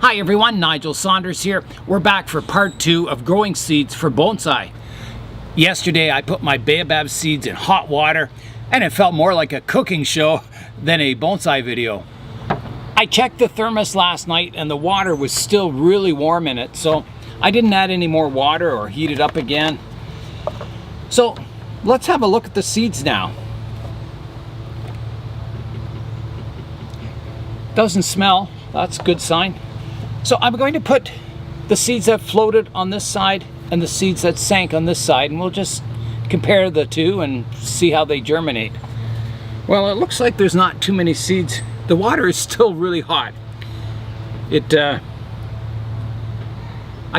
Hi everyone, Nigel Saunders here. We're back for part 2 of growing seeds for bonsai. Yesterday I put my Baobab seeds in hot water and it felt more like a cooking show than a bonsai video. I checked the thermos last night and the water was still really warm in it, so I didn't add any more water or heat it up again. So let's have a look at the seeds now. Doesn't smell, that's a good sign. So I'm going to put the seeds that floated on this side and the seeds that sank on this side, and we'll just compare the two and see how they germinate. Well, it looks like there's not too many seeds. The water is still really hot. I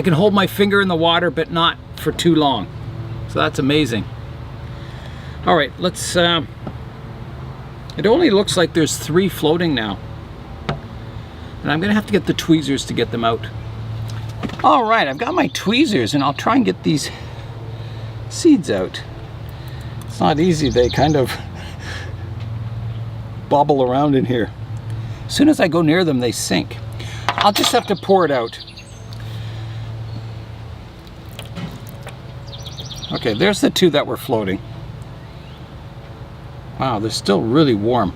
can hold my finger in the water, but not for too long. So that's amazing. All right, let's, it only looks like there's 3 floating now. And I'm gonna have to get the tweezers to get them out. All right, I've got my tweezers and I'll try and get these seeds out. It's not easy, they kind of bobble around in here. As soon as I go near them, they sink. I'll just have to pour it out. Okay, there's the 2 that were floating. Wow, they're still really warm.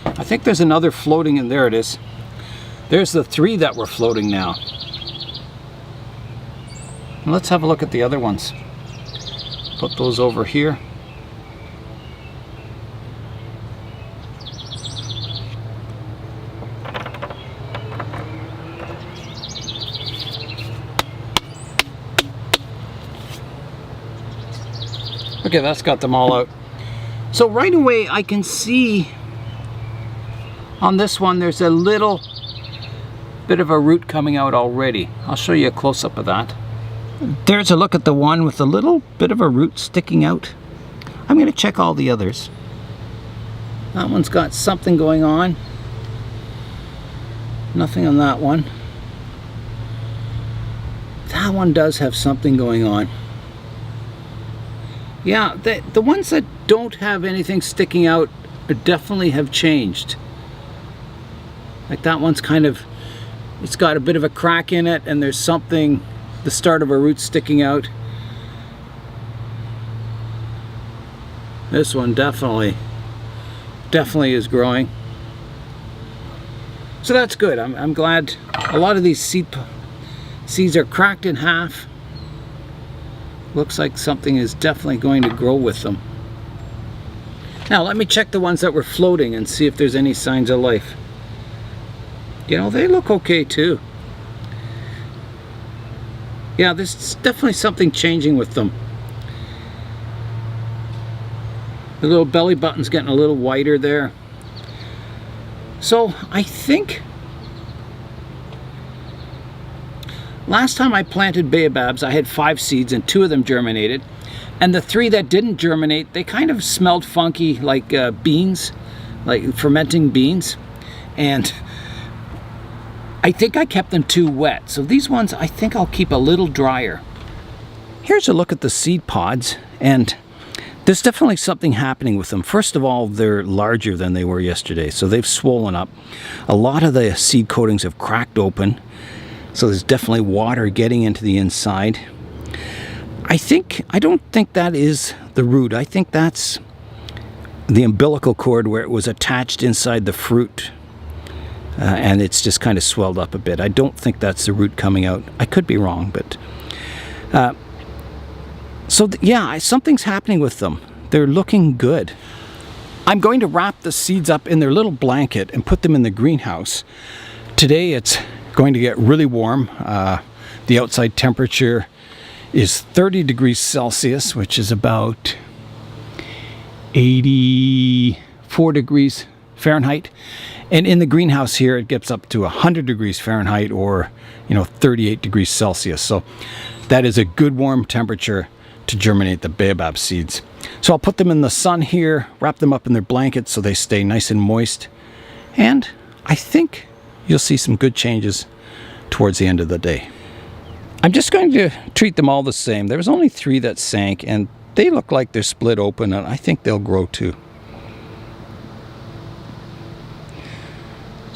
I think there's another floating, and there it is. There's the 3 that were floating now. Let's have a look at the other ones. Put those over here. Okay, that's got them all out. So right away I can see on this one there's a little bit of a root coming out already. I'll show you a close-up of that. There's a look at the one with a little bit of a root sticking out. I'm going to check all the others. That one's got something going on. Nothing on that one. That one does have something going on. Yeah, the ones that don't have anything sticking out definitely have changed. Like that one's kind of, it's got a bit of a crack in it and there's something, the start of a root sticking out. This one definitely is growing. So that's good. I'm glad. A lot of these seeds are cracked in half. Looks like something is definitely going to grow with them. Now let me check the ones that were floating and see if there's any signs of life. You know, they look okay too. Yeah, there's definitely something changing with them. The little belly button's getting a little wider there. So I think last time I planted baobabs, I had 5 seeds and 2 of them germinated. And the 3 that didn't germinate, they kind of smelled funky, like beans, like fermenting beans. And I think I kept them too wet. So these ones, I think I'll keep a little drier. Here's a look at the seed pods, and there's definitely something happening with them. First of all, they're larger than they were yesterday, so they've swollen up. A lot of the seed coatings have cracked open, so there's definitely water getting into the inside. I don't think that is the root. I think that's the umbilical cord where it was attached inside the fruit. And it's just kind of swelled up a bit. I don't think that's the root coming out. I could be wrong, but yeah, something's happening with them. They're looking good. I'm going to wrap the seeds up in their little blanket and put them in the greenhouse. Today it's going to get really warm. The outside temperature is 30 degrees Celsius, which is about 84 degrees Fahrenheit. And in the greenhouse here, it gets up to 100 degrees Fahrenheit or, 38 degrees Celsius. So that is a good warm temperature to germinate the baobab seeds. So I'll put them in the sun here, wrap them up in their blankets so they stay nice and moist. And I think you'll see some good changes towards the end of the day. I'm just going to treat them all the same. There was only 3 that sank and they look like they're split open, and I think they'll grow too.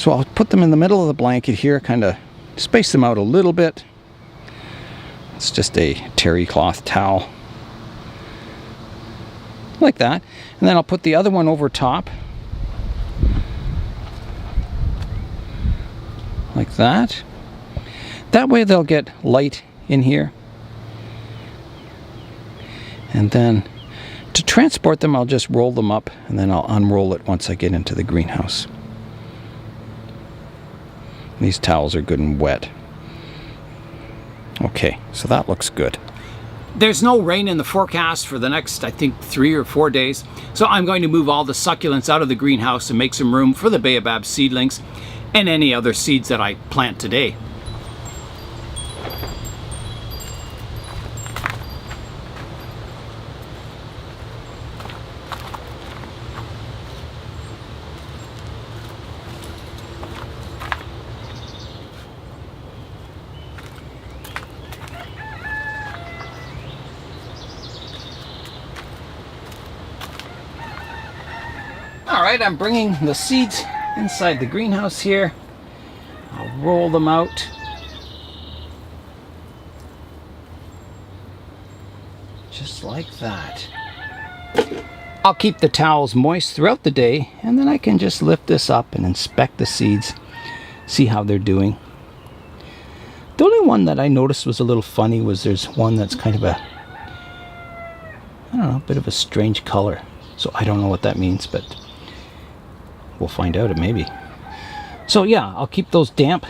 So I'll put them in the middle of the blanket here, kind of space them out a little bit. It's just a terry cloth towel. Like that. And then I'll put the other one over top. Like that. That way they'll get light in here. And then to transport them, I'll just roll them up and then I'll unroll it once I get into the greenhouse. These towels are good and wet. Okay, so that looks good. There's no rain in the forecast for the next, I think, 3 or 4 days. So I'm going to move all the succulents out of the greenhouse and make some room for the Baobab seedlings and any other seeds that I plant today. Alright, I'm bringing the seeds inside the greenhouse here. I'll roll them out. Just like that. I'll keep the towels moist throughout the day, and then I can just lift this up and inspect the seeds, see how they're doing. The only one that I noticed was a little funny was there's one that's kind of a, I don't know, a bit of a strange color. So I don't know what that means, but we'll find out, maybe. So yeah, I'll keep those damp.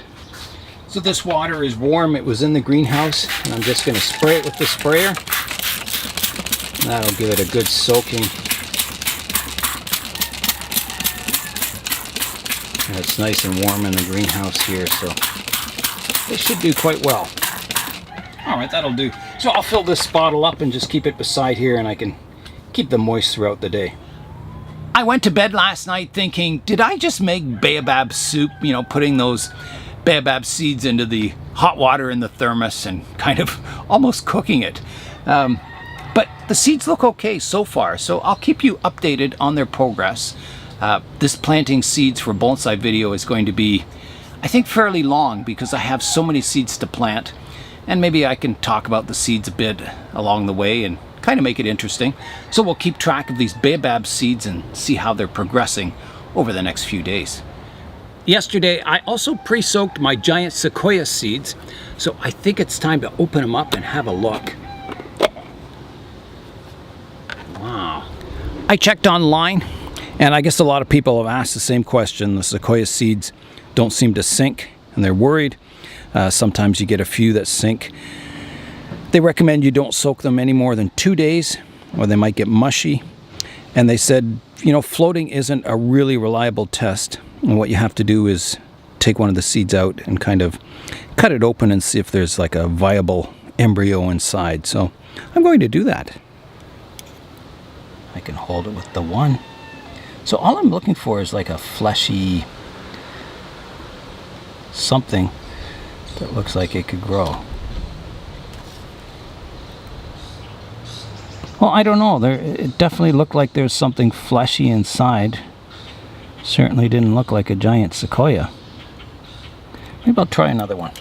So this water is warm. It was in the greenhouse, and I'm just going to spray it with the sprayer. That'll give it a good soaking. And it's nice and warm in the greenhouse here, so they should do quite well. Alright, that'll do. So I'll fill this bottle up and just keep it beside here, and I can keep them moist throughout the day. I went to bed last night thinking, did I just make Baobab soup? You know, putting those Baobab seeds into the hot water in the thermos and kind of almost cooking it. But the seeds look okay so far, so I'll keep you updated on their progress. This planting seeds for bonsai video is going to be, I think, fairly long because I have so many seeds to plant. And maybe I can talk about the seeds a bit along the way and kind of make it interesting. So we'll keep track of these Baobab seeds and see how they're progressing over the next few days. Yesterday, I also pre-soaked my giant Sequoia seeds, so I think it's time to open them up and have a look. Wow. I checked online, and I guess a lot of people have asked the same question. The Sequoia seeds don't seem to sink, and they're worried. Sometimes you get a few that sink. They recommend you don't soak them any more than 2 days, or they might get mushy. And they said, you know, floating isn't a really reliable test. And what you have to do is take one of the seeds out and kind of cut it open and see if there's like a viable embryo inside. So I'm going to do that. I can hold it with the one. So all I'm looking for is like a fleshy something that looks like it could grow. Well, I don't know. It definitely looked like there's something fleshy inside. Certainly didn't look like a giant Sequoia. Maybe I'll try another one.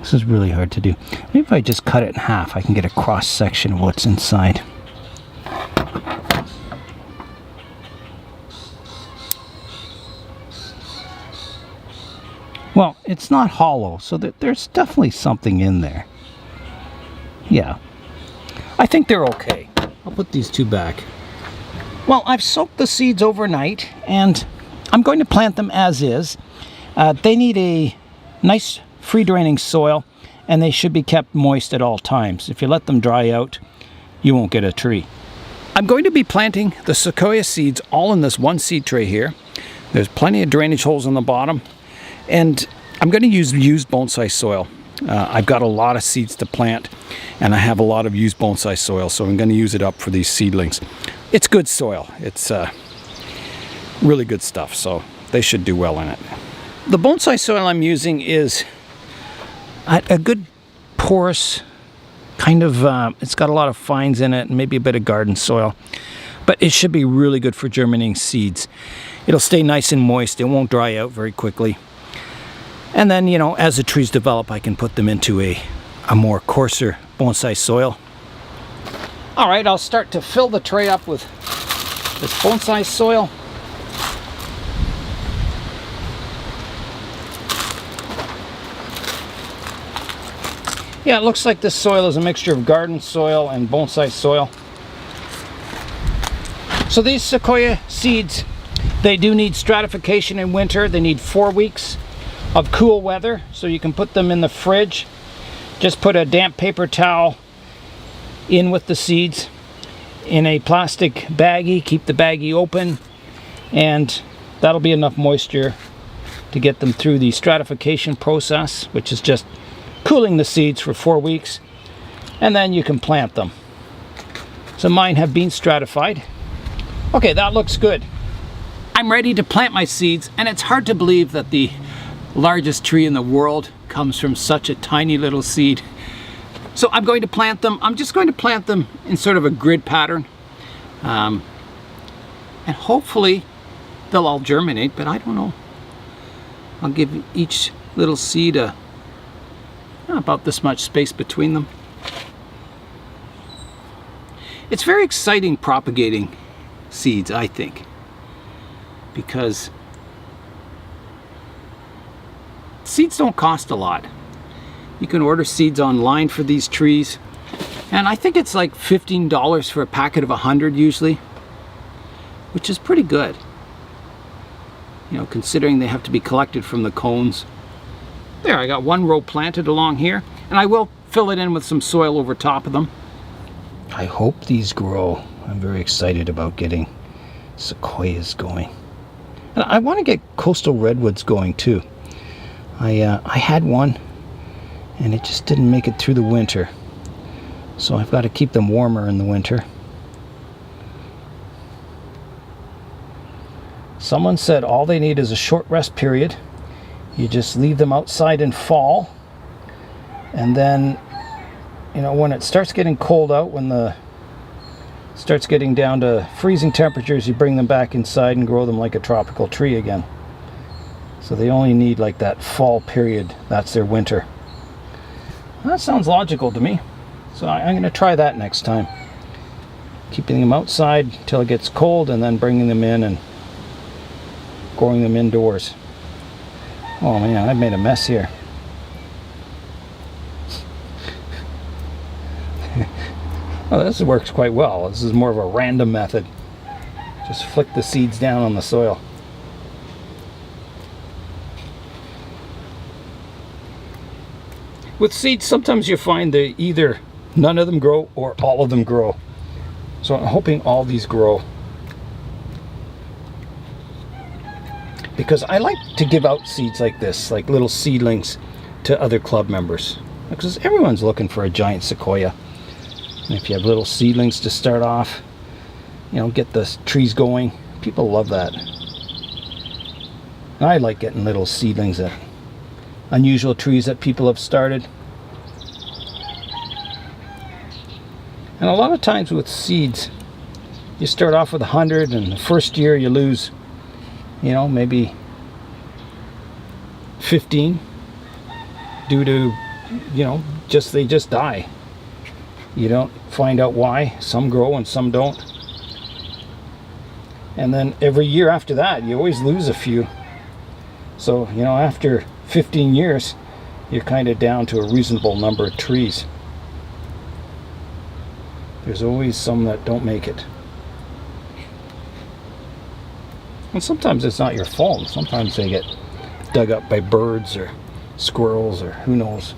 This is really hard to do. Maybe if I just cut it in half, I can get a cross section of what's inside. Well, it's not hollow, so there's definitely something in there. Yeah, I think they're okay. I'll put these two back. Well, I've soaked the seeds overnight, and I'm going to plant them as is. They need a nice free-draining soil, and they should be kept moist at all times. If you let them dry out, you won't get a tree. I'm going to be planting the Sequoia seeds all in this one seed tray here. There's plenty of drainage holes on the bottom, and I'm going to use used bonsai soil. I've got a lot of seeds to plant, and I have a lot of used bonsai soil, so I'm going to use it up for these seedlings. It's good soil. It's really good stuff, so they should do well in it. The bonsai soil I'm using is a good porous kind of, it's got a lot of fines in it and maybe a bit of garden soil. But it should be really good for germinating seeds. It'll stay nice and moist. It won't dry out very quickly. And then, you know, as the trees develop, I can put them into a more coarser bonsai soil. All right, I'll start to fill the tray up with this bonsai soil. Yeah, it looks like this soil is a mixture of garden soil and bonsai soil. So these Sequoia seeds, they do need stratification in winter. They need 4 weeks of cool weather, so you can put them in the fridge. Just put a damp paper towel in with the seeds in a plastic baggie. Keep the baggie open, and that'll be enough moisture to get them through the stratification process, which is just cooling the seeds for 4 weeks, and then you can plant them. So mine have been stratified. Okay, that looks good. I'm ready to plant my seeds, and it's hard to believe that the largest tree in the world comes from such a tiny little seed. So I'm going to plant them. I'm just going to plant them in sort of a grid pattern. And hopefully they'll all germinate, but I don't know. I'll give each little seed about this much space between them. It's very exciting propagating seeds, I think, because seeds don't cost a lot. You can order seeds online for these trees, and I think it's like $15 for a packet of 100 usually, which is pretty good, you know, considering they have to be collected from the cones. There, I got one row planted along here, and I will fill it in with some soil over top of them. I hope these grow. I'm very excited about getting sequoias going. And I want to get coastal redwoods going too. I had one, and it just didn't make it through the winter. So I've got to keep them warmer in the winter. Someone said all they need is a short rest period. You just leave them outside in fall, and then, you know, when it starts getting cold out, when the starts getting down to freezing temperatures, you bring them back inside and grow them like a tropical tree again. So they only need like that fall period. That's their winter. That sounds logical to me. So I'm going to try that next time. Keeping them outside till it gets cold, and then bringing them in and growing them indoors. Oh man, I've made a mess here. Oh, this works quite well. This is more of a random method. Just flick the seeds down on the soil. With seeds, sometimes you find that either none of them grow or all of them grow. So I'm hoping all these grow, because I like to give out seeds like this, like little seedlings, to other club members, because everyone's looking for a giant sequoia. And if you have little seedlings to start off, you know, get the trees going, people love that. And I like getting little seedlings at unusual trees that people have started. And a lot of times with seeds, you start off with 100, and the first year you lose, you know, maybe 15 due to, you know, they just die. You don't find out why. Some grow and some don't. And then every year after that, you always lose a few. So, you know, after 15 years, you're kind of down to a reasonable number of trees. There's always some that don't make it. And sometimes it's not your fault. Sometimes they get dug up by birds or squirrels or who knows.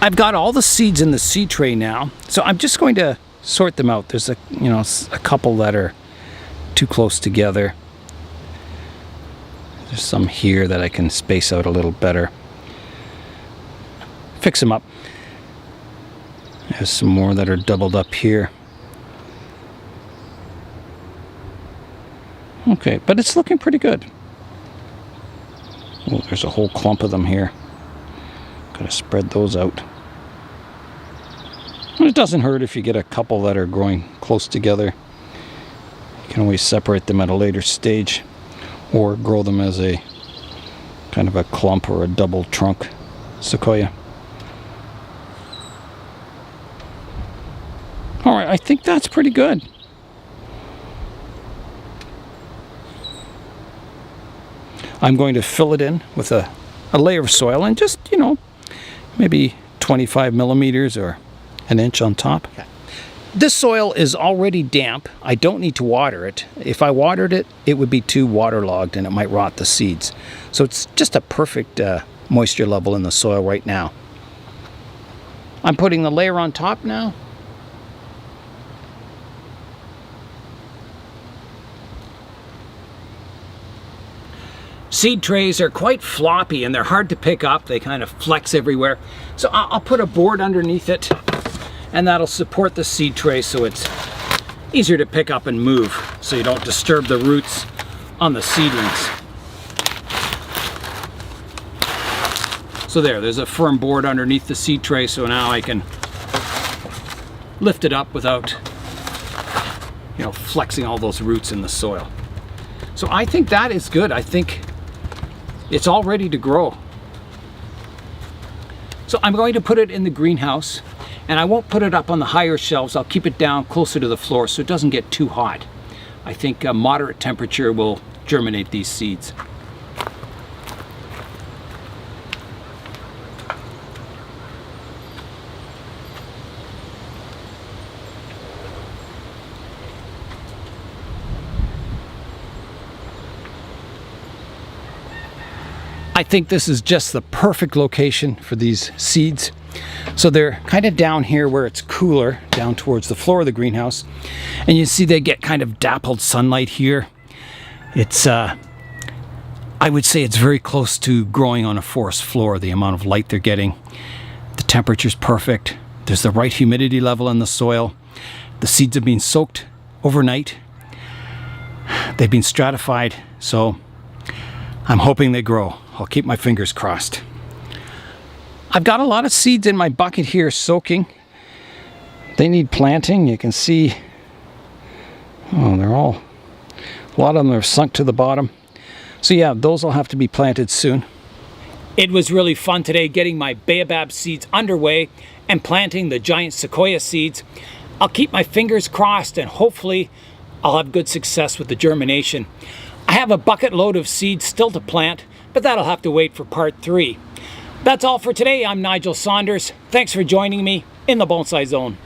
I've got all the seeds in the seed tray now, so I'm just going to sort them out. There's a couple that are too close together. There's some here that I can space out a little better. Fix them up. There's some more that are doubled up here. Okay, but it's looking pretty good. Oh, there's a whole clump of them here. Gotta spread those out. It doesn't hurt if you get a couple that are growing close together. can always separate them at a later stage or grow them as a kind of a clump or a double trunk sequoia. All right, I think that's pretty good. I'm going to fill it in with a layer of soil and just, you know, maybe 25 millimeters or an inch on top. Okay. This soil is already damp. I don't need to water it. If I watered it, it would be too waterlogged and it might rot the seeds. So it's just a perfect moisture level in the soil right now. I'm putting the layer on top now. Seed trays are quite floppy and they're hard to pick up. They kind of flex everywhere. So I'll put a board underneath it and that'll support the seed tray so it's easier to pick up and move so you don't disturb the roots on the seedlings. So there's a firm board underneath the seed tray, so now I can lift it up without, you know, flexing all those roots in the soil. So I think that is good. I think it's all ready to grow. So I'm going to put it in the greenhouse, and I won't put it up on the higher shelves. I'll keep it down closer to the floor so it doesn't get too hot. I think a moderate temperature will germinate these seeds. I think this is just the perfect location for these seeds. So they're kind of down here where it's cooler, down towards the floor of the greenhouse. And you see they get kind of dappled sunlight here. It's, I would say it's very close to growing on a forest floor, the amount of light they're getting. The temperature's perfect. There's the right humidity level in the soil. The seeds have been soaked overnight. They've been stratified, so I'm hoping they grow. I'll keep my fingers crossed. I've got a lot of seeds in my bucket here soaking. They need planting. You can see, oh, a lot of them are sunk to the bottom. So yeah, those will have to be planted soon. It was really fun today getting my Baobab seeds underway and planting the giant Sequoia seeds. I'll keep my fingers crossed and hopefully I'll have good success with the germination. I have a bucket load of seeds still to plant, but that'll have to wait for part 3. That's all for today. I'm Nigel Saunders. Thanks for joining me in the Bonsai Zone.